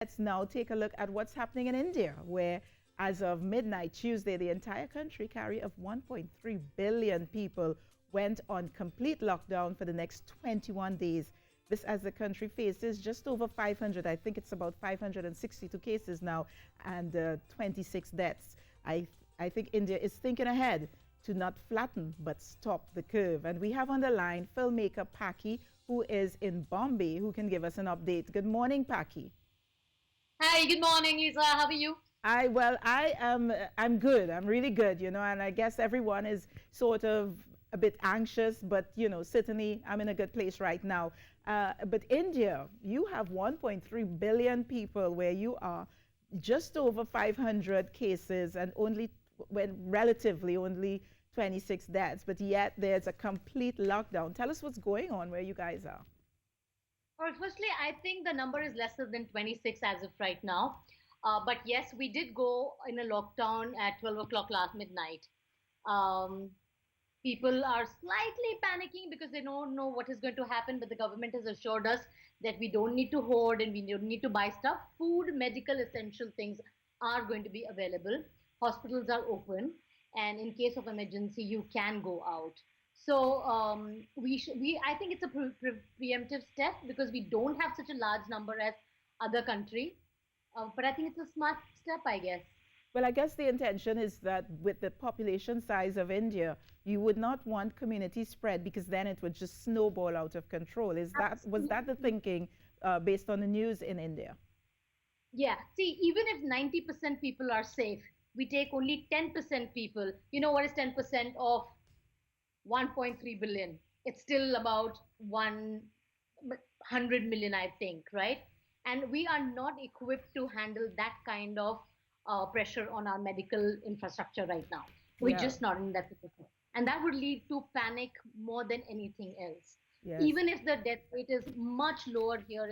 Let's now take a look at what's happening in India, where as of midnight Tuesday, the entire country carry of 1.3 billion people went on complete lockdown for the next 21 days. This as the country faces just over 500, I think it's about 562 cases now, and 26 deaths. I think India is thinking ahead to not flatten but stop the curve. And we have on the line filmmaker Paki, who is in Bombay, who can give us an update. Good morning, Paki. Hi, good morning, Lisa. How are you? I'm good. I'm really good, and I guess everyone is sort of a bit anxious, but certainly I'm in a good place right now. But India, you have 1.3 billion people where you are, just over 500 cases, and when relatively only 26 deaths, but yet there's a complete lockdown. Tell us what's going on where you guys are. Well, firstly, I think the number is lesser than 26 as of right now. But yes, we did go in a lockdown at 12 o'clock last midnight. Um, People are slightly panicking because they don't know what is going to happen, but the government has assured us that we don't need to hoard and we don't need to buy stuff. Food, medical, essential things are going to be available. Hospitals are open, and in case of emergency, you can go out. So I think it's a preemptive step because we don't have such a large number as other country. But I think it's a smart step, I guess. Well, I guess the intention is that with the population size of India, you would not want community spread because then it would just snowball out of control. Was that the thinking based on the news in India? Yeah. See, even if 90% people are safe, we take only 10% people. You know what is 10% of 1.3 billion? It's still about 100 million, I think, right? And we are not equipped to handle that kind of pressure on our medical infrastructure right now. We're Yeah. just not in that position. And that would lead to panic more than anything else. Yes. Even if the death rate is much lower here,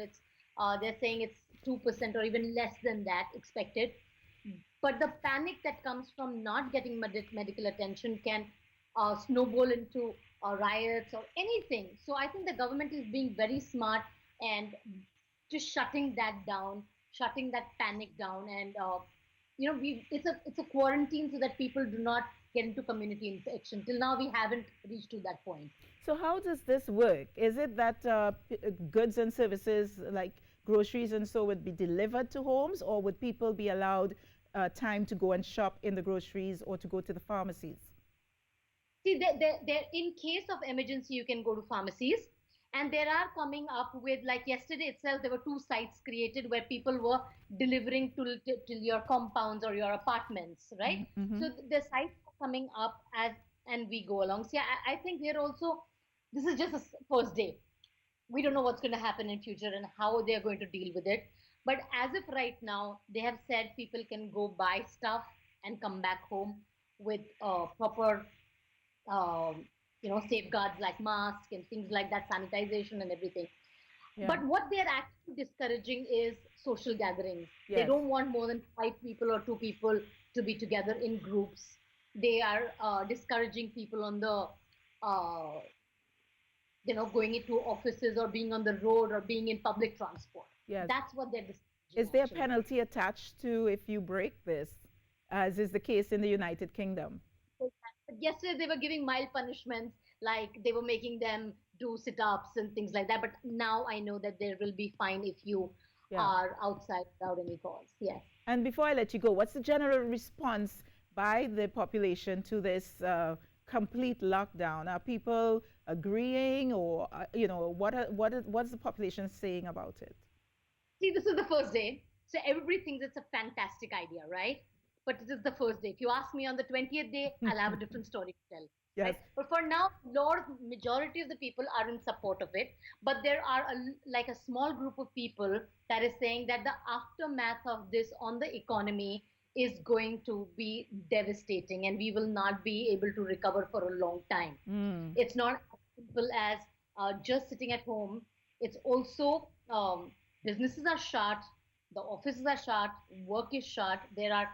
they're saying it's 2% or even less than that expected. But the panic that comes from not getting medical attention can snowball into riots or anything. So I think the government is being very smart and just shutting that down, shutting that panic down, and it's a quarantine so that people do not get into community infection. Till now, we haven't reached to that point. So how does this work? Is it that goods and services like groceries and so would be delivered to homes, or would people be allowed time to go and shop in the groceries or to go to the pharmacies? See, in case of emergency, you can go to pharmacies. And there are coming up with, like yesterday itself, there were two sites created where people were delivering to your compounds or your apartments, right? Mm-hmm. So the sites are coming up and we go along. See, I think we're also, this is just a first day. We don't know what's going to happen in future and how they're going to deal with it. But as of right now, they have said people can go buy stuff and come back home with proper safeguards like masks and things like that, sanitization and everything. Yeah. But what they're actually discouraging is social gatherings. They Yes. don't want more than five people or two people to be together in groups. They are discouraging people on the, uh, going into offices or being on the road or being in public transport. Yes. That's what they're discouraging Is there a actually. penalty attached to if you break this, as is the case in the United Kingdom? But yesterday they were giving mild punishments, like they were making them do sit-ups and things like that. But now I know that there will be fine if you Yeah. are outside without any cause. Yes. And before I let you go, what's the general response by the population to this complete lockdown? Are people agreeing, or what's the population saying about it? See, this is the first day, so everybody thinks it's a fantastic idea, right? But it is the first day. If you ask me on the 20th day, I'll have a different story to tell, Yes. right? But for now, majority of the people are in support of it. But there are like a small group of people that is saying that the aftermath of this on the economy is going to be devastating, and we will not be able to recover for a long time. Mm. It's not as simple as just sitting at home. It's also businesses are shut, the offices are shut, work is shut. There are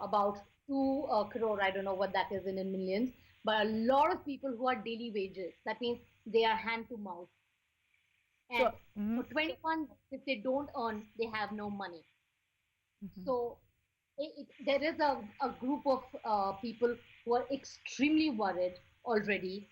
about 2 crore, I don't know what that is in millions, but a lot of people who are daily wages. That means they are hand to mouth. So, And for 21, if they don't earn, they have no money. Mhm. So there is a group of people who are extremely worried already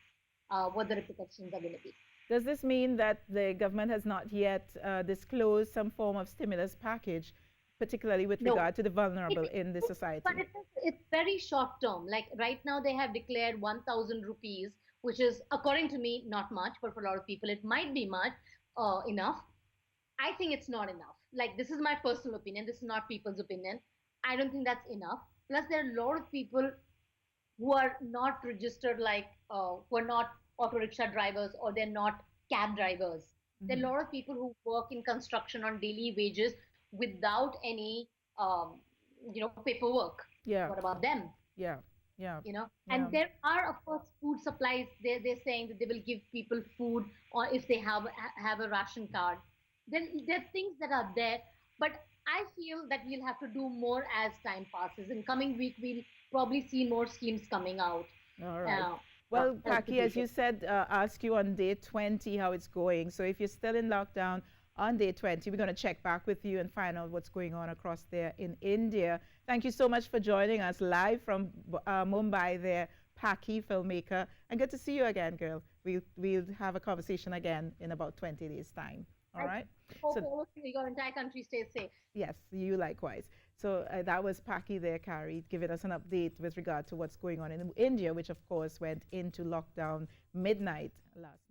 what the repercussions are going to be. Does this mean that the government has not yet disclosed some form of stimulus package, particularly with No, regard to the it, vulnerable in the but society? it's very short term. Like right now, they have declared 1,000 rupees, which is, according to me, not much, but for a lot of people, it might be much enough. I think it's not enough. Like, this is my personal opinion. This is not people's opinion. I don't think that's enough. Plus, there are a lot of people who are not registered, like, who are not auto rickshaw drivers or they're not cab drivers. There are Hmm. a lot of people who work in construction on daily wages without any, um, paperwork. Yeah, What about them? yeah, yeah, And yeah. there are, of course, food supplies. They're saying that they will give people food, or if they have a ration card, then there are things that are there. But I feel that we'll have to do more as time passes. In coming week, we'll probably see more schemes coming out All right. uh, Well, for the Paki, as people. you said, ask you on day 20 how it's going. So if you're still in lockdown on day 20, we're going to check back with you and find out what's going on across there in India. Thank you so much for joining us live from Mumbai there, Paki, filmmaker. And good to see you again, girl. We'll have a conversation again in about 20 days' time. All I right? hope So all of your entire country stays safe. yes, you likewise. So that was Paki there, Carrie, giving us an update with regard to what's going on in India, which of course went into lockdown midnight last